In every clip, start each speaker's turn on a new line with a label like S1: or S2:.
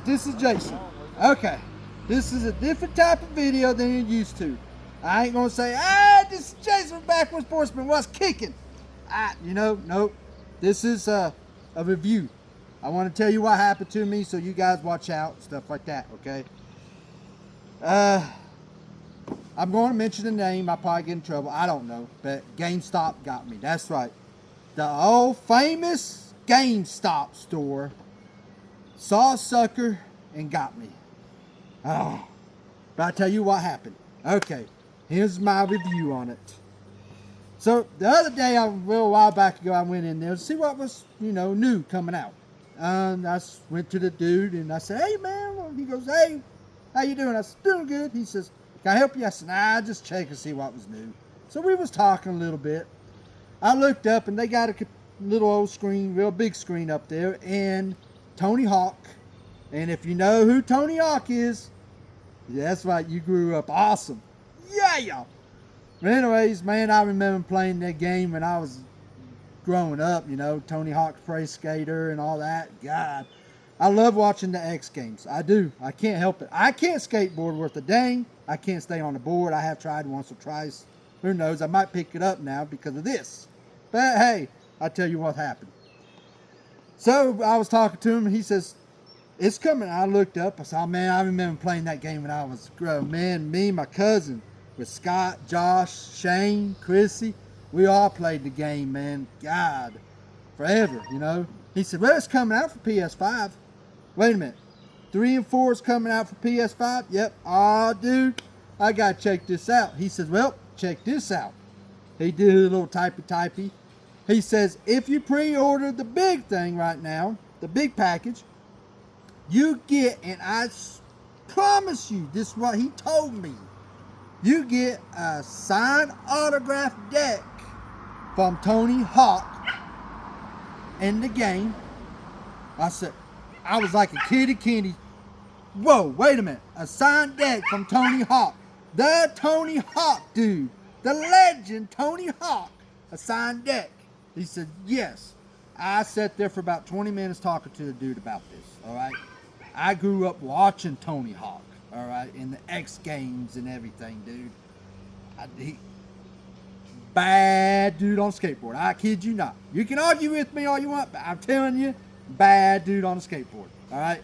S1: This is Jason. Okay. This is a different type of video than you're used to. I ain't gonna say, this is Jason from Backwoods Sportsman. What's kicking? Nope. This is a review. I want to tell you what happened to me so you guys watch out, stuff like that, okay? I'm going to mention the name. I'll probably get in trouble. I don't know. But GameStop got me. That's right. The old famous GameStop store saw a sucker and got me. Oh, but I'll tell you what happened. Okay, here's my review on it. So the other day, a little while back ago, I went in there to see what was, new coming out. I went to the dude and I said, "Hey man," he goes, "Hey, how you doing?" I said, "Doing good." He says, "Can I help you?" I said, "Nah, just check and see what was new." So we was talking a little bit. I looked up and they got a little old screen, real big screen up there, and Tony Hawk. And if you know who Tony Hawk is, that's right, you grew up awesome. Yeah. But anyways, man, I remember playing that game when I was growing up, Tony Hawk Pro Skater and all that. God, I love watching the X Games. I do. I can't help it. I can't skateboard worth a dang. I can't stay on the board. I have tried once or twice. Who knows? I might pick it up now because of this. But hey, I'll tell you what happened. So I was talking to him and he says, "It's coming." I looked up. I said, "Oh, man, I remember playing that game when I was grown. Man, me, my cousin, with Scott, Josh, Shane, Chrissy, we all played the game, man. God, forever, He said, "Well, it's coming out for PS5. Wait a minute. 3 and 4 is coming out for PS5? Yep. Aw, dude, I got to check this out." He says, "Well, check this out." He did a little typey. He says, "If you pre-order the big thing right now, the big package, you get," and I promise you, this is what he told me, "you get a signed autograph deck from Tony Hawk in the game." I said, I was like a kitty candy. Whoa, wait a minute. A signed deck from Tony Hawk. The Tony Hawk dude. The legend Tony Hawk. A signed deck. He said, "Yes." I sat there for about 20 minutes talking to the dude about this, all right? I grew up watching Tony Hawk, all right, in the X Games and everything, dude. Bad dude on a skateboard. I kid you not. You can argue with me all you want, but I'm telling you, bad dude on a skateboard, all right?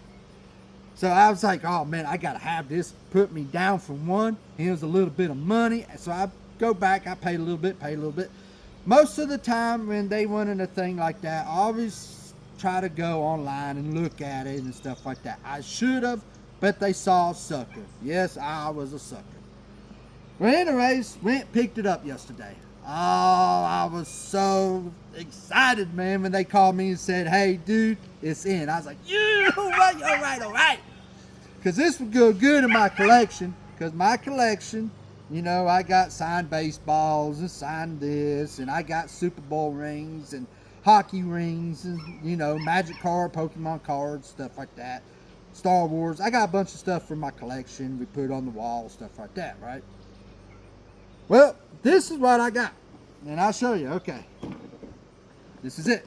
S1: So I was like, "Oh, man, I got to have this." Put me down for one. Here's a little bit of money. So I go back. I paid a little bit. Most of the time when they wanted a thing like that, I always try to go online and look at it and stuff like that. I should have, but they saw a sucker. Yes, I was a sucker. Well, anyways, picked it up yesterday. Oh, I was so excited, man, when they called me and said, "Hey, dude, it's in." I was like, "Yeah, all right. Because this would go good in my collection. Because my collection, I got signed baseballs and signed this, and I got Super Bowl rings and hockey rings and, Magic card, Pokemon cards, stuff like that. Star Wars. I got a bunch of stuff from my collection. We put on the wall, stuff like that, right? Well, this is what I got. And I'll show you. Okay. This is it.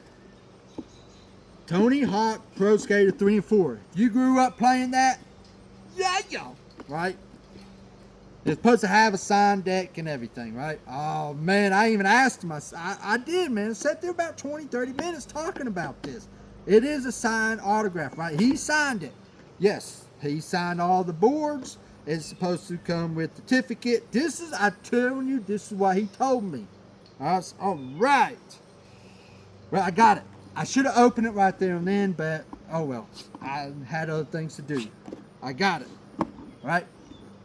S1: Tony Hawk Pro Skater 3 and 4. If you grew up playing that, yeah, right? It's supposed to have a signed deck and everything, right? Oh, man, I even asked him. I did, man. I sat there about 20, 30 minutes talking about this. It is a signed autograph, right? He signed it. Yes, he signed all the boards. It's supposed to come with the certificate. I'm telling you, this is what he told me. All right. Well, I got it. I should have opened it right there and then, but oh well. I had other things to do. I got it. Right?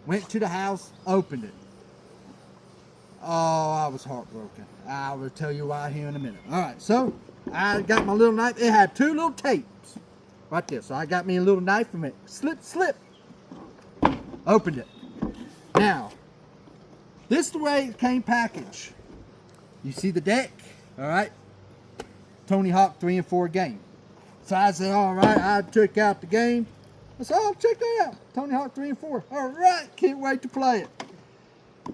S1: Went to the house, opened it. Oh, I was heartbroken. I will tell you why here in a minute. All right, so I got my little knife. It had 2 little tapes right there. So I got me a little knife and went slip. Opened it. Now, this is the way it came packaged. You see the deck, all right? Tony Hawk 3 and 4 game. So I said, all right, I took out the game. I said, "Oh, check that out. Tony Hawk 3 and 4. All right, can't wait to play it."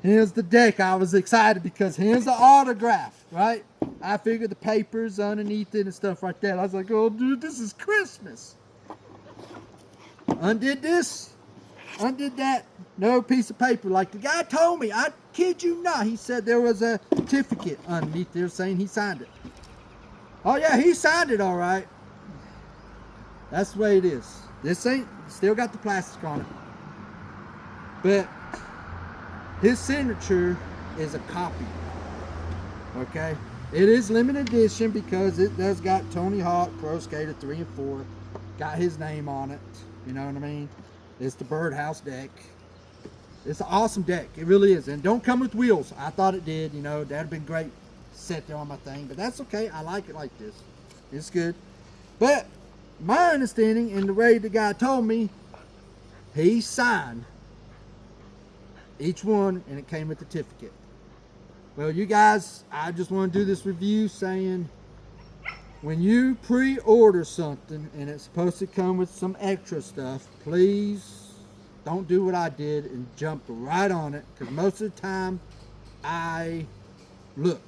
S1: Here's the deck. I was excited because here's the autograph, right? I figured the papers underneath it and stuff like that. I was like, "Oh, dude, this is Christmas." undid this, undid that. No piece of paper. Like the guy told me. I kid you not. He said there was a certificate underneath there saying he signed it. Oh yeah, he signed it all right. That's the way it is. This ain't, still got the plastic on it. But his signature is a copy. Okay? It is limited edition because it does got Tony Hawk Pro Skater 3 and 4. Got his name on it. You know what I mean? It's the Birdhouse deck. It's an awesome deck. It really is. And don't come with wheels. I thought it did. You know, that'd have been great. Set there on my thing. But that's okay. I like it like this. It's good. But my understanding and the way the guy told me, he signed each one and it came with a certificate. Well, you guys, I just want to do this review saying when you pre-order something and it's supposed to come with some extra stuff, please don't do what I did and jump right on it, because most of the time I look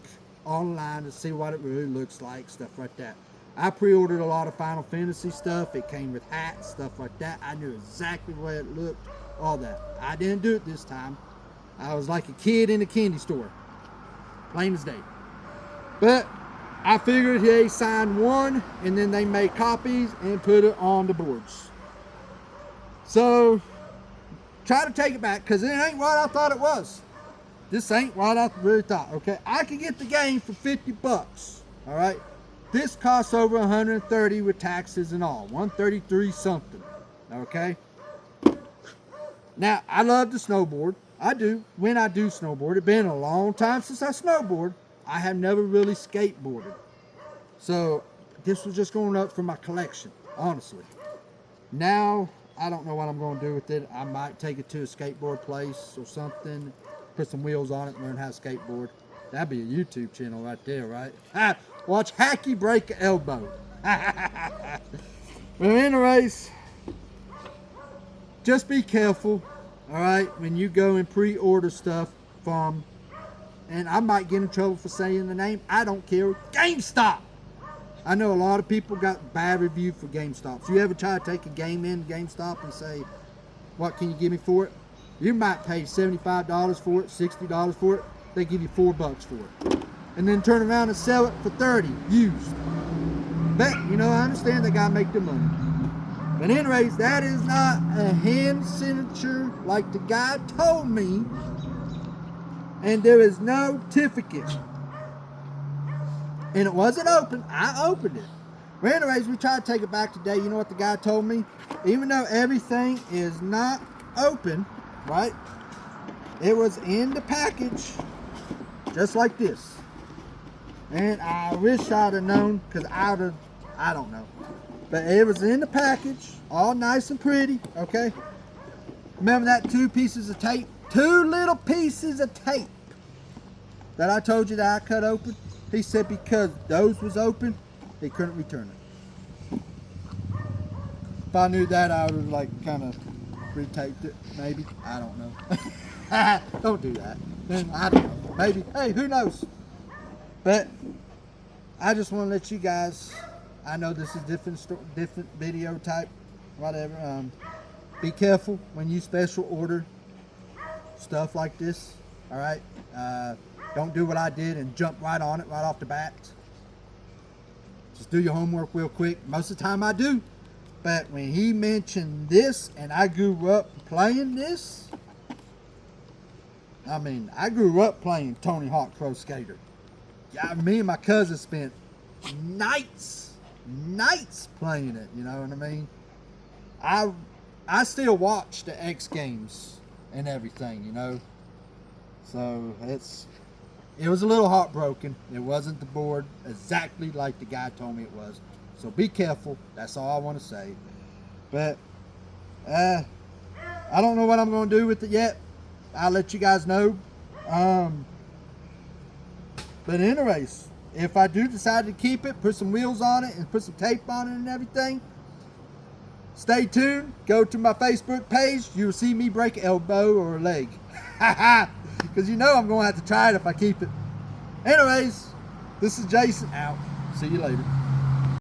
S1: online to see what it really looks like, stuff like that. I pre-ordered a lot of Final Fantasy stuff. It came with hats, stuff like that. I knew exactly the way it looked, all that. I didn't do it this time. I was like a kid in a candy store, plain as day. But I figured they signed one and then they made copies and put it on the boards. So try to take it back, because it ain't what I thought it was. This ain't what I really thought. Okay, I could get the game for 50 bucks. All right, this costs over 130 with taxes and all, 133 something. Okay, now I love to snowboard. I do. When I do snowboard, it's been a long time since I snowboard. I have never really skateboarded, so this was just going up for my collection, honestly. Now I don't know what I'm going to do with it. I might take it to a skateboard place or something, put some wheels on it and learn how to skateboard. That'd be a YouTube channel right there, right? Watch Hacky break an elbow. But anyways, just be careful, all right, when you go and pre-order stuff from, and I might get in trouble for saying the name, I don't care, GameStop. I know a lot of people got bad review for GameStop. So you ever try to take a game in GameStop and say, what can you give me for it? You might pay $75 for it, $60 for it. They give you $4 for it. And then turn around and sell it for $30 used. But, you know, I understand they gotta make their money. But anyways, that is not a hand signature like the guy told me. And there is no certificate. And it wasn't open. I opened it. But anyways, we tried to take it back today. You know what the guy told me? Even though everything is not open, right? It was in the package, just like this. And I wish I'd have known, because I don't know. But it was in the package, all nice and pretty, okay? Remember that 2 pieces of tape? 2 little pieces of tape that I told you that I cut open? He said because those was open, he couldn't return it. If I knew that, I would have like kind of retaped it, maybe. I don't know. Don't do that. Then I don't know. Maybe. Hey, who knows? But I just want to let you guys, I know this is different video type, whatever. Be careful when you special order stuff like this. All right. Don't do what I did and jump right on it right off the bat. Just do your homework real quick. Most of the time I do. But when he mentioned this and I grew up playing this, I mean, I grew up playing Tony Hawk Pro Skater. Yeah, me and my cousin spent nights playing it, you know what I mean? I still watch the X Games and everything, you know? So it was a little heartbroken. It wasn't the board exactly like the guy told me it was. So be careful. That's all I want to say. But I don't know what I'm going to do with it yet. I'll let you guys know. But anyways, if I do decide to keep it, put some wheels on it and put some tape on it and everything, stay tuned. Go to my Facebook page. You'll see me break an elbow or a leg. Because you know I'm going to have to try it if I keep it. Anyways, this is Jason out. See you later.